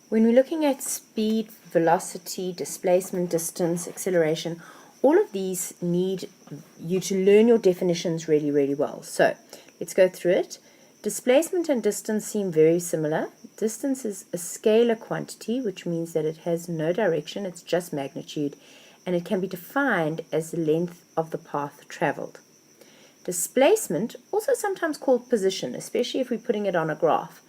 When we're looking at speed, velocity, displacement, distance, acceleration, all of these need you to learn your definitions really, really well. So let's go through it. Displacement and distance seem very similar. Distance is a scalar quantity, which means that it has no direction, it's just magnitude, and it can be defined as the length of the path traveled. Displacement, also sometimes called position, especially if we're putting it on a graph,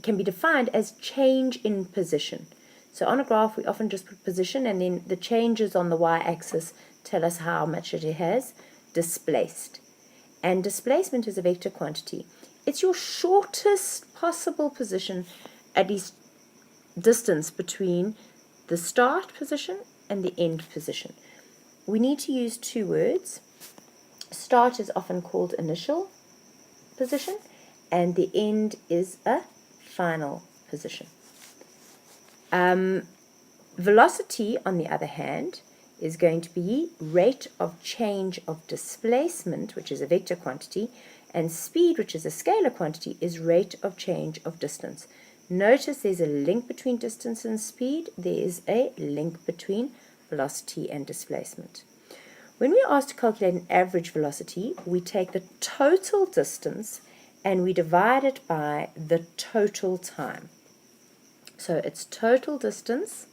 can be defined as change in position. So on a graph, we often just put position, and then the changes on the y-axis tell us how much it has displaced. And displacement is a vector quantity. It's your shortest possible position, at least distance between the start position and the end position. We need to use two words. Start is often called initial position, and the end is a final position. Velocity, on the other hand, is going to be rate of change of displacement, which is a vector quantity, and speed, which is a scalar quantity, is rate of change of distance. Notice there's a link between distance and speed. There is a link between velocity and displacement. When we are asked to calculate an average velocity, we take the total distance and we divide it by the total time. So it's total distance,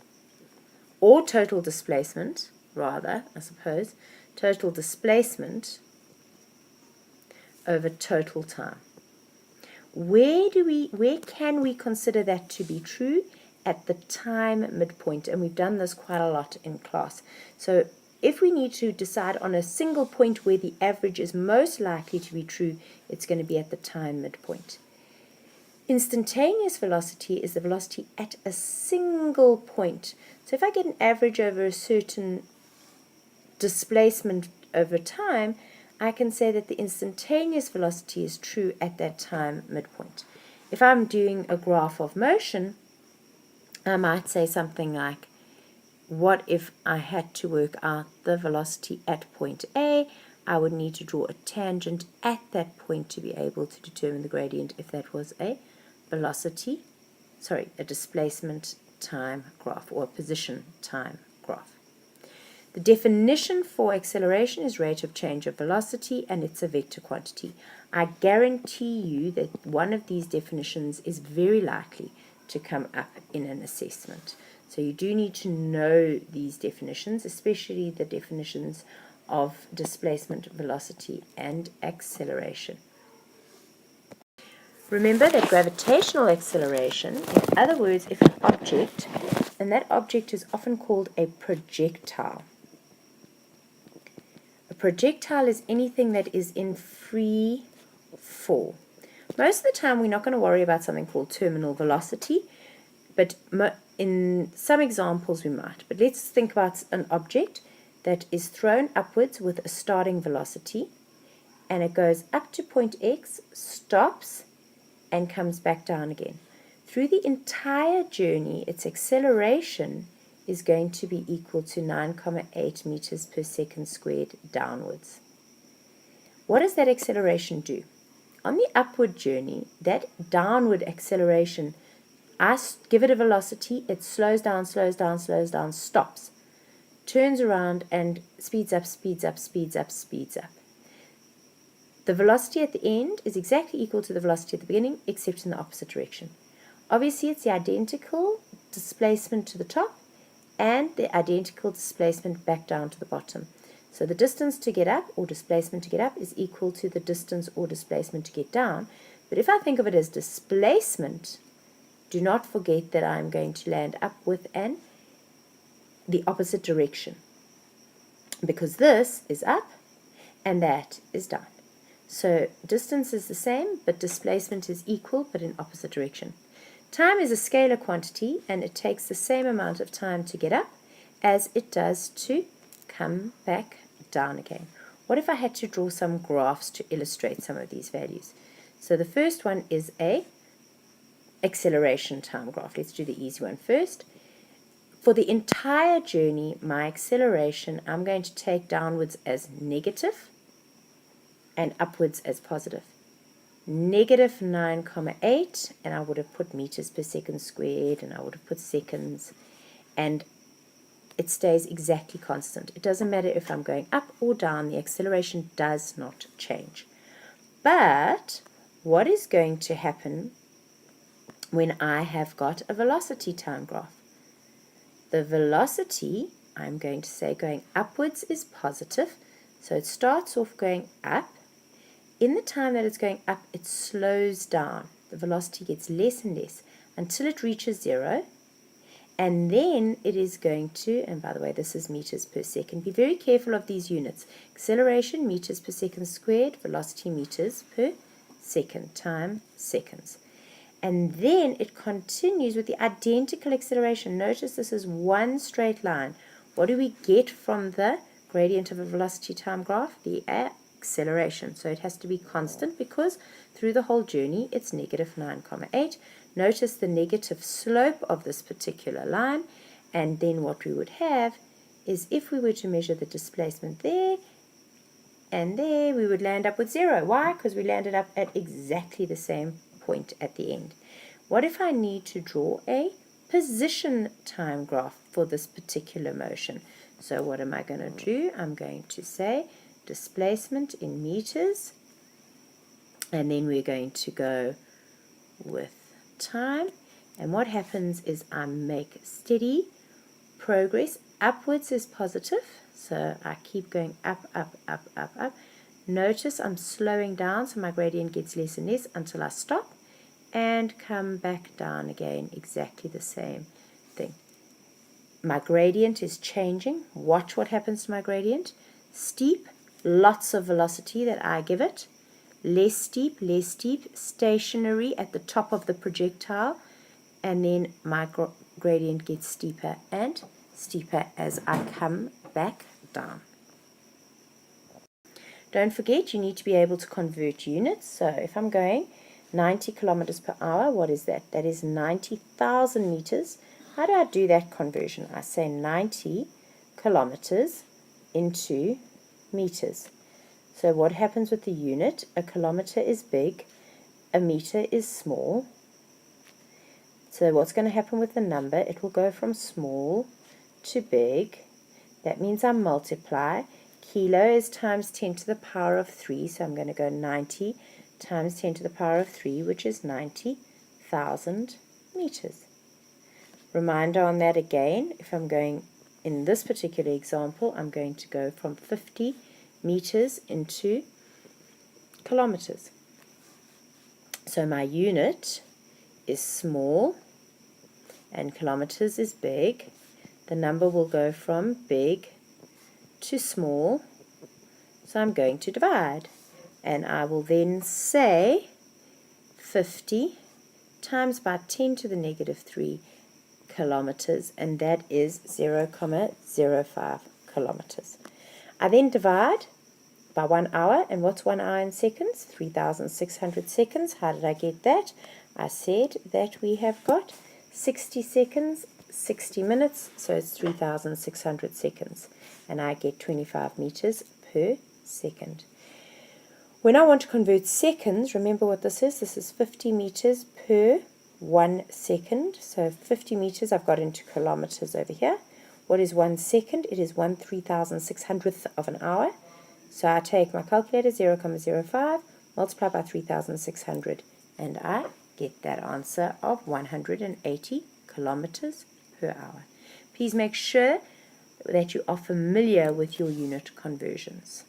or total displacement, rather, I suppose, total displacement over total time. Where can we consider that to be true? At the time midpoint, and we've done this quite a lot in class. So if we need to decide on a single point where the average is most likely to be true, it's going to be at the time midpoint. Instantaneous velocity is the velocity at a single point. So if I get an average over a certain displacement over time, I can say that the instantaneous velocity is true at that time midpoint. If I'm doing a graph of motion, I might say something like, what if I had to work out the velocity at point A? I would need to draw a tangent at that point to be able to determine the gradient if that was a a displacement time graph or a position time graph. The definition for acceleration is rate of change of velocity, and it's a vector quantity. I guarantee you that one of these definitions is very likely to come up in an assessment. So you do need to know these definitions, especially the definitions of displacement, velocity, and acceleration. Remember that gravitational acceleration, in other words, if an object, and that object is often called a projectile. A projectile is anything that is in free fall. Most of the time we're not going to worry about something called terminal velocity, but in some examples we might. But let's think about an object that is thrown upwards with a starting velocity, and it goes up to point X, stops, and comes back down again. Through the entire journey, its acceleration is going to be equal to 9,8 meters per second squared downwards. What does that acceleration do? On the upward journey, that downward acceleration, I give it a velocity, it slows down, stops, turns around, and speeds up. The velocity at the end is exactly equal to the velocity at the beginning, except in the opposite direction. Obviously, it's the identical displacement to the top and the identical displacement back down to the bottom. So the distance to get up, or displacement to get up, is equal to the distance or displacement to get down. But if I think of it as displacement, do not forget that I'm going to land up with the opposite direction, because this is up and that is down. So distance is the same, but displacement is equal, but in opposite direction. Time is a scalar quantity, and it takes the same amount of time to get up as it does to come back down again. What if I had to draw some graphs to illustrate some of these values? So the first one is a acceleration time graph. Let's do the easy one first. For the entire journey, my acceleration, I'm going to take downwards as negative and upwards as positive. negative 9,8, and I would have put meters per second squared, and I would have put seconds, and it stays exactly constant. It doesn't matter if I'm going up or down, the acceleration does not change. But what is going to happen when I have got a velocity time graph? The velocity, I'm going to say going upwards is positive, so it starts off going up. In the time that it's going up, it slows down. The velocity gets less and less until it reaches 0. And then it is going to, and by the way, this is meters per second. Be very careful of these units. Acceleration, meters per second squared. Velocity, meters per second, time, seconds. And then it continues with the identical acceleration. Notice this is one straight line. What do we get from the gradient of a velocity time graph? The acceleration. So it has to be constant because through the whole journey it's negative 9,8. Notice the negative slope of this particular line, and then what we would have is if we were to measure the displacement there and there, we would land up with 0. Why? Because we landed up at exactly the same point at the end. What if I need to draw a position time graph for this particular motion? So what am I going to do? I'm going to say displacement in meters, and then we're going to go with time, and what happens is I make steady progress. Upwards is positive, so I keep going up, up, up, up, up. Notice I'm slowing down, so my gradient gets less and less until I stop and come back down again, exactly the same thing. My gradient is changing. Watch what happens to my gradient. Steep, lots of velocity that I give it. Less steep, stationary at the top of the projectile, and then my gradient gets steeper and steeper as I come back down. Don't forget, you need to be able to convert units. So if I'm going 90 kilometers per hour, what is that? That is 90,000 meters. How do I do that conversion? I say 90 kilometers into meters. So what happens with the unit? A kilometer is big, a meter is small. So what's going to happen with the number? It will go from small to big. That means I multiply. Kilo is times 10 to the power of 3, so I'm going to go 90 times 10 to the power of 3, which is 90,000 meters. Reminder on that again, if I'm going, in this particular example, I'm going to go from 50 meters into kilometers. So my unit is small and kilometers is big. The number will go from big to small, so I'm going to divide, and I will then say 50 times by 10 to the negative 3 kilometers, and that is 0,05 kilometers. I then divide by 1 hour, and what's 1 hour in seconds? 3,600 seconds. How did I get that? I said that we have got 60 seconds, 60 minutes, so it's 3,600 seconds, and I get 25 meters per second. When I want to convert seconds, remember what this is. This is 50 meters per 1 second. So 50 meters I've got into kilometers over here. What is 1 second? It is 1/3,600th of an hour. So I take my calculator, 0,05, multiply by 3,600, and I get that answer of 180 kilometers per hour. Please make sure that you are familiar with your unit conversions.